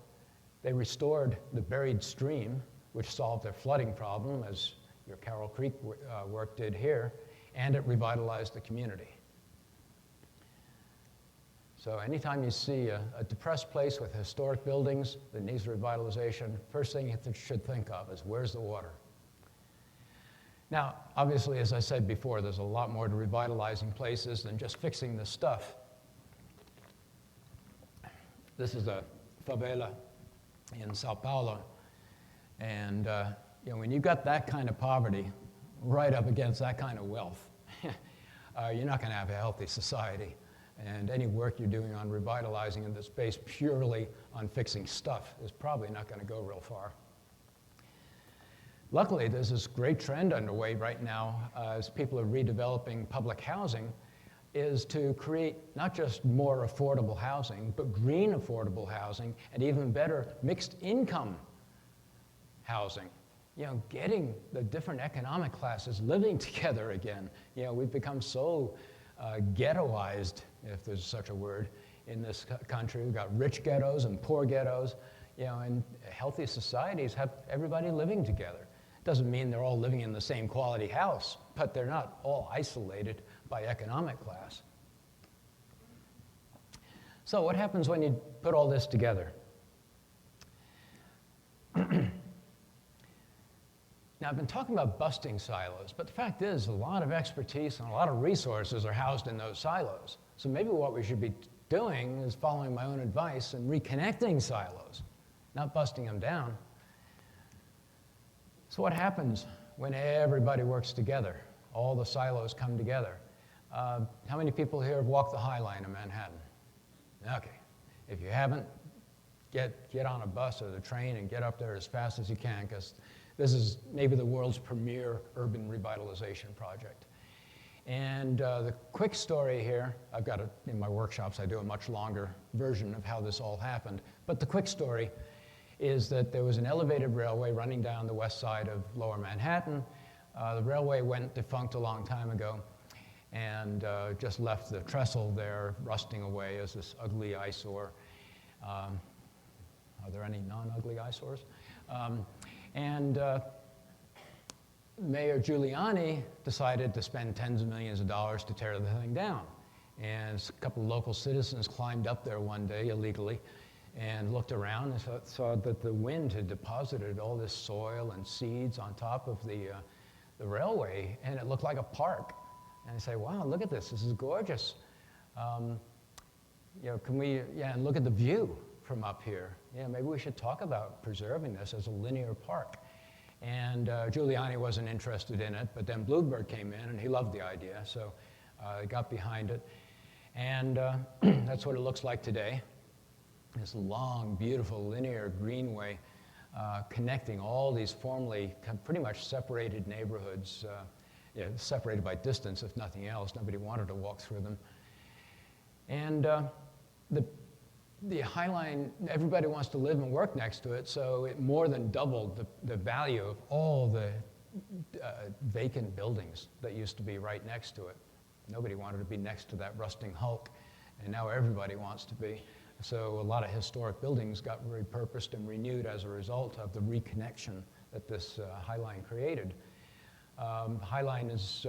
they restored the buried stream, which solved their flooding problem, as your Carroll Creek work did here, and it revitalized the community. So anytime you see a depressed place with historic buildings that needs revitalization, first thing you should think of is, where's the water? Now, obviously, as I said before, there's a lot more to revitalizing places than just fixing the stuff. This is a favela in Sao Paulo, and you know, when you've got that kind of poverty right up against that kind of wealth, you're not going to have a healthy society. And any work you're doing on revitalizing in the space purely on fixing stuff is probably not going to go real far. Luckily, there's this great trend underway right now as people are redeveloping public housing, is to create not just more affordable housing, but green affordable housing, and even better, mixed income housing. You know, getting the different economic classes living together again. You know, we've become so ghettoized, if there's such a word, in this country. We've got rich ghettos and poor ghettos, and healthy societies have everybody living together. Doesn't mean they're all living in the same quality house, but they're not all isolated by economic class. So what happens when you put all this together? Now, I've been talking about busting silos, but the fact is a lot of expertise and a lot of resources are housed in those silos. So maybe what we should be doing is following my own advice and reconnecting silos, not busting them down. So what happens when everybody works together? All the silos come together. How many people here have walked the High Line in Manhattan? Okay. If you haven't, get on a bus or the train and get up there as fast as you can, because this is maybe the world's premier urban revitalization project. And the quick story here, I've got it in my workshops, I do a much longer version of how this all happened, but the quick story is that there was an elevated railway running down the west side of Lower Manhattan. The railway went defunct a long time ago and just left the trestle there rusting away as this ugly eyesore. Are there any non-ugly eyesores? Mayor Giuliani decided to spend tens of millions of dollars to tear the thing down. And a couple of local citizens climbed up there one day illegally and looked around and saw that the wind had deposited all this soil and seeds on top of the railway, and it looked like a park. And they say, wow, look at this is gorgeous. Can we, and look at the view from up here. Maybe we should talk about preserving this as a linear park. And Giuliani wasn't interested in it, but then Bloomberg came in and he loved the idea, so he got behind it. And that's what it looks like today. This long, beautiful, linear greenway connecting all these formerly pretty much separated neighborhoods, separated by distance, if nothing else. Nobody wanted to walk through them. And the High Line, everybody wants to live and work next to it, so it more than doubled the value of all the vacant buildings that used to be right next to it. Nobody wanted to be next to that rusting hulk, and now everybody wants to be. So a lot of historic buildings got repurposed and renewed as a result of the reconnection that this High Line created. High Line has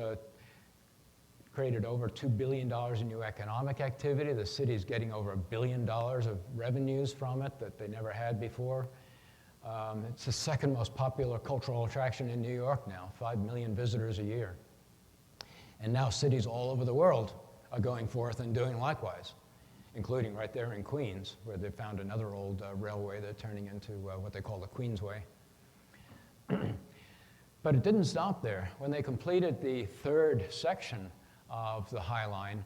created over $2 billion in new economic activity. The city's getting over $1 billion of revenues from it that they never had before. It's the second most popular cultural attraction in New York now, 5 million visitors a year. And now cities all over the world are going forth and doing likewise, including right there in Queens, where they found another old railway they're turning into what they call the Queensway. But it didn't stop there. When they completed the third section of the High Line,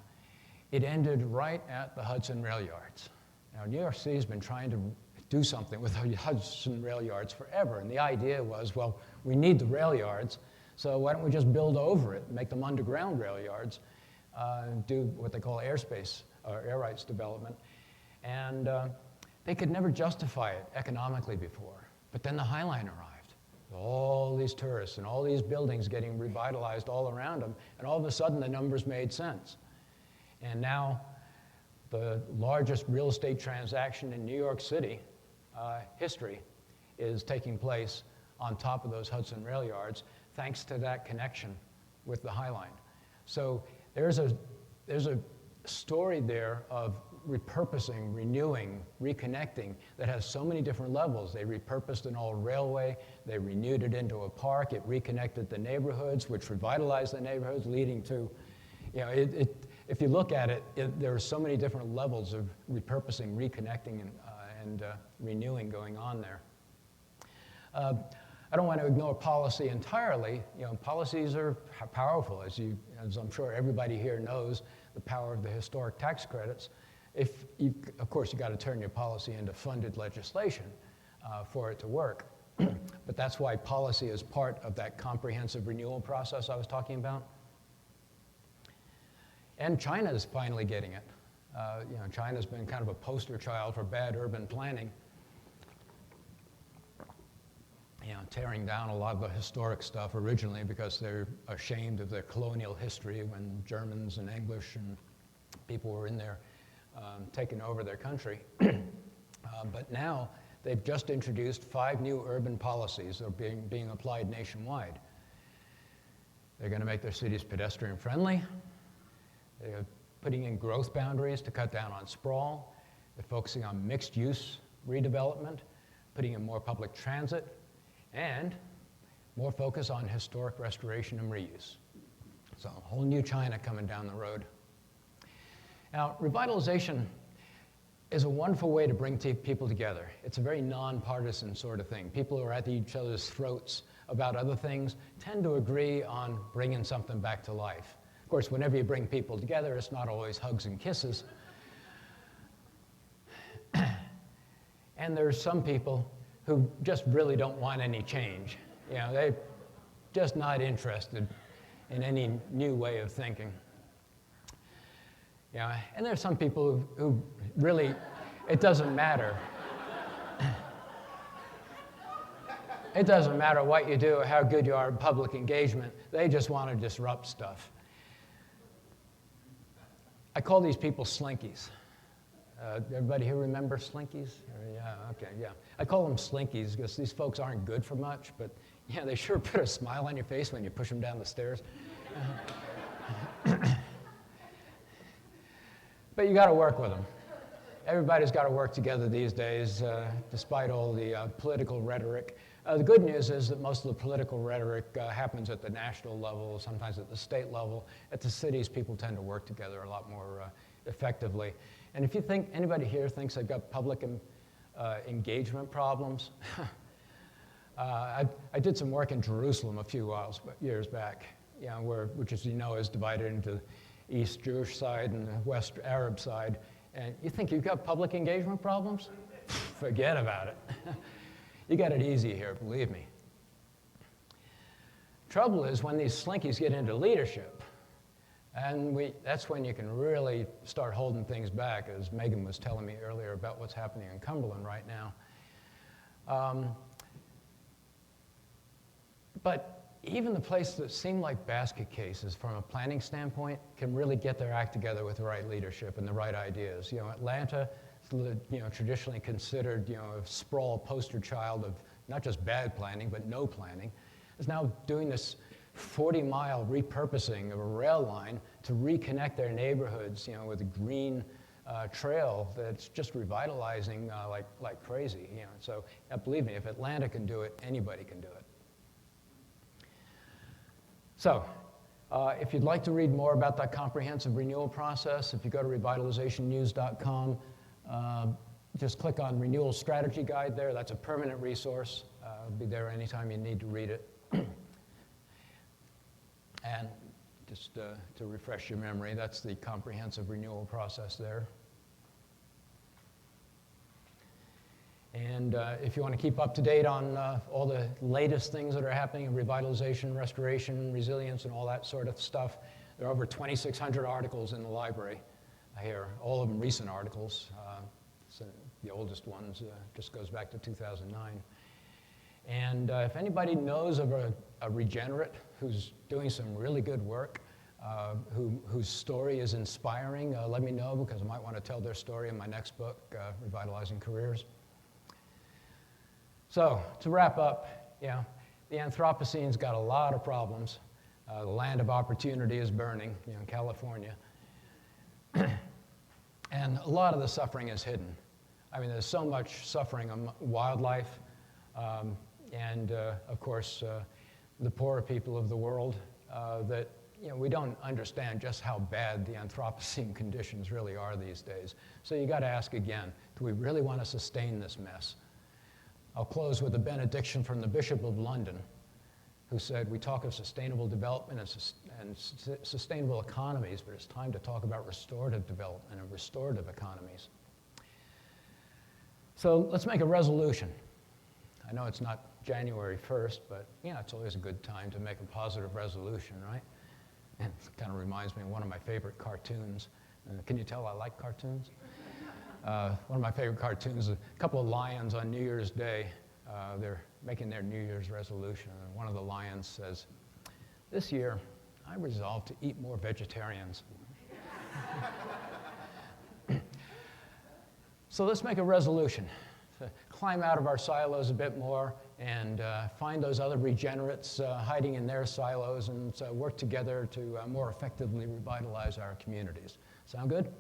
it ended right at the Hudson Rail Yards. Now, New York City's been trying to do something with the Hudson Rail Yards forever, and the idea was, well, we need the rail yards, so why don't we just build over it, make them underground rail yards, and do what they call airspace, or air rights development. And they could never justify it economically before, but then the High Line arrived. All these tourists and all these buildings getting revitalized all around them, and all of a sudden the numbers made sense. And now the largest real estate transaction in New York City history is taking place on top of those Hudson Rail Yards, thanks to that connection with the High Line. So there's a story there of repurposing, renewing, reconnecting that has so many different levels. They repurposed an old railway, they renewed it into a park, it reconnected the neighborhoods, which revitalized the neighborhoods, leading to, if you look at it, there are so many different levels of repurposing, reconnecting, and renewing going on there. I don't want to ignore policy entirely. Policies are powerful, as I'm sure everybody here knows, the power of the historic tax credits. Of course, you got to turn your policy into funded legislation for it to work. But that's why policy is part of that comprehensive renewal process I was talking about. And China is finally getting it. China's been kind of a poster child for bad urban planning. tearing down a lot of the historic stuff originally because they're ashamed of their colonial history when Germans and English and people were in there taking over their country. But now they've just introduced 5 new urban policies that are being applied nationwide. They're going to make their cities pedestrian friendly. They're putting in growth boundaries to cut down on sprawl. They're focusing on mixed use redevelopment, putting in more public transit, and more focus on historic restoration and reuse. So a whole new China coming down the road. Now, revitalization is a wonderful way to bring people together. It's a very nonpartisan sort of thing. People who are at each other's throats about other things tend to agree on bringing something back to life. Of course, whenever you bring people together, it's not always hugs and kisses. And there's some people who just really don't want any change. They're just not interested in any new way of thinking. And there's some people who really, it doesn't matter. It doesn't matter what you do or how good you are at public engagement. They just want to disrupt stuff. I call these people slinkies. Everybody here remember slinkies? Yeah, okay, yeah. I call them slinkies because these folks aren't good for much, but they sure put a smile on your face when you push them down the stairs. But you got to work with them. Everybody's got to work together these days, despite all the political rhetoric. The good news is that most of the political rhetoric happens at the national level, sometimes at the state level. At the cities, people tend to work together a lot more effectively. And if you think anybody here thinks they've got public engagement problems, I did some work in Jerusalem a few years back, which, as you know, is divided into the East Jewish side and the West Arab side. And you think you've got public engagement problems? Forget about it. You got it easy here, believe me. Trouble is when these slinkies get into leadership, and that's when you can really start holding things back, as Megan was telling me earlier about what's happening in Cumberland right now. But even the places that seem like basket cases from a planning standpoint can really get their act together with the right leadership and the right ideas. Atlanta is traditionally considered a sprawl poster child of not just bad planning, but no planning, is now doing this 40-mile repurposing of a rail line to reconnect their neighborhoods with a green trail that's just revitalizing like crazy. So believe me, if Atlanta can do it, anybody can do it. So, if you'd like to read more about that comprehensive renewal process, if you go to revitalizationnews.com, just click on Renewal Strategy Guide there. That's a permanent resource. It'll be there anytime you need to read it. And just to refresh your memory, that's the comprehensive renewal process there. And if you want to keep up to date on all the latest things that are happening in revitalization, restoration, resilience, and all that sort of stuff, there are over 2,600 articles in the library here, all of them recent articles. So the oldest ones just goes back to 2009. And if anybody knows of a regenerate who's doing some really good work, whose story is inspiring, let me know, because I might want to tell their story in my next book, Revitalizing Careers. So, to wrap up, the Anthropocene's got a lot of problems. The land of opportunity is burning, in California. And a lot of the suffering is hidden. I mean, there's so much suffering on wildlife, and of course, the poorer people of the world that we don't understand just how bad the Anthropocene conditions really are these days. So you got to ask again, do we really want to sustain this mess? I'll close with a benediction from the Bishop of London, who said, we talk of sustainable development and sustainable economies, but it's time to talk about restorative development and restorative economies. So let's make a resolution. I know it's not January 1st, but it's always a good time to make a positive resolution, right? And it kind of reminds me of one of my favorite cartoons. Can you tell I like cartoons? One of my favorite cartoons is a couple of lions on New Year's Day They're making their New Year's resolution, and one of the lions says, "This year, I resolved to eat more vegetarians." So let's make a resolution to climb out of our silos a bit more and find those other regenerates hiding in their silos and work together to more effectively revitalize our communities. Sound good?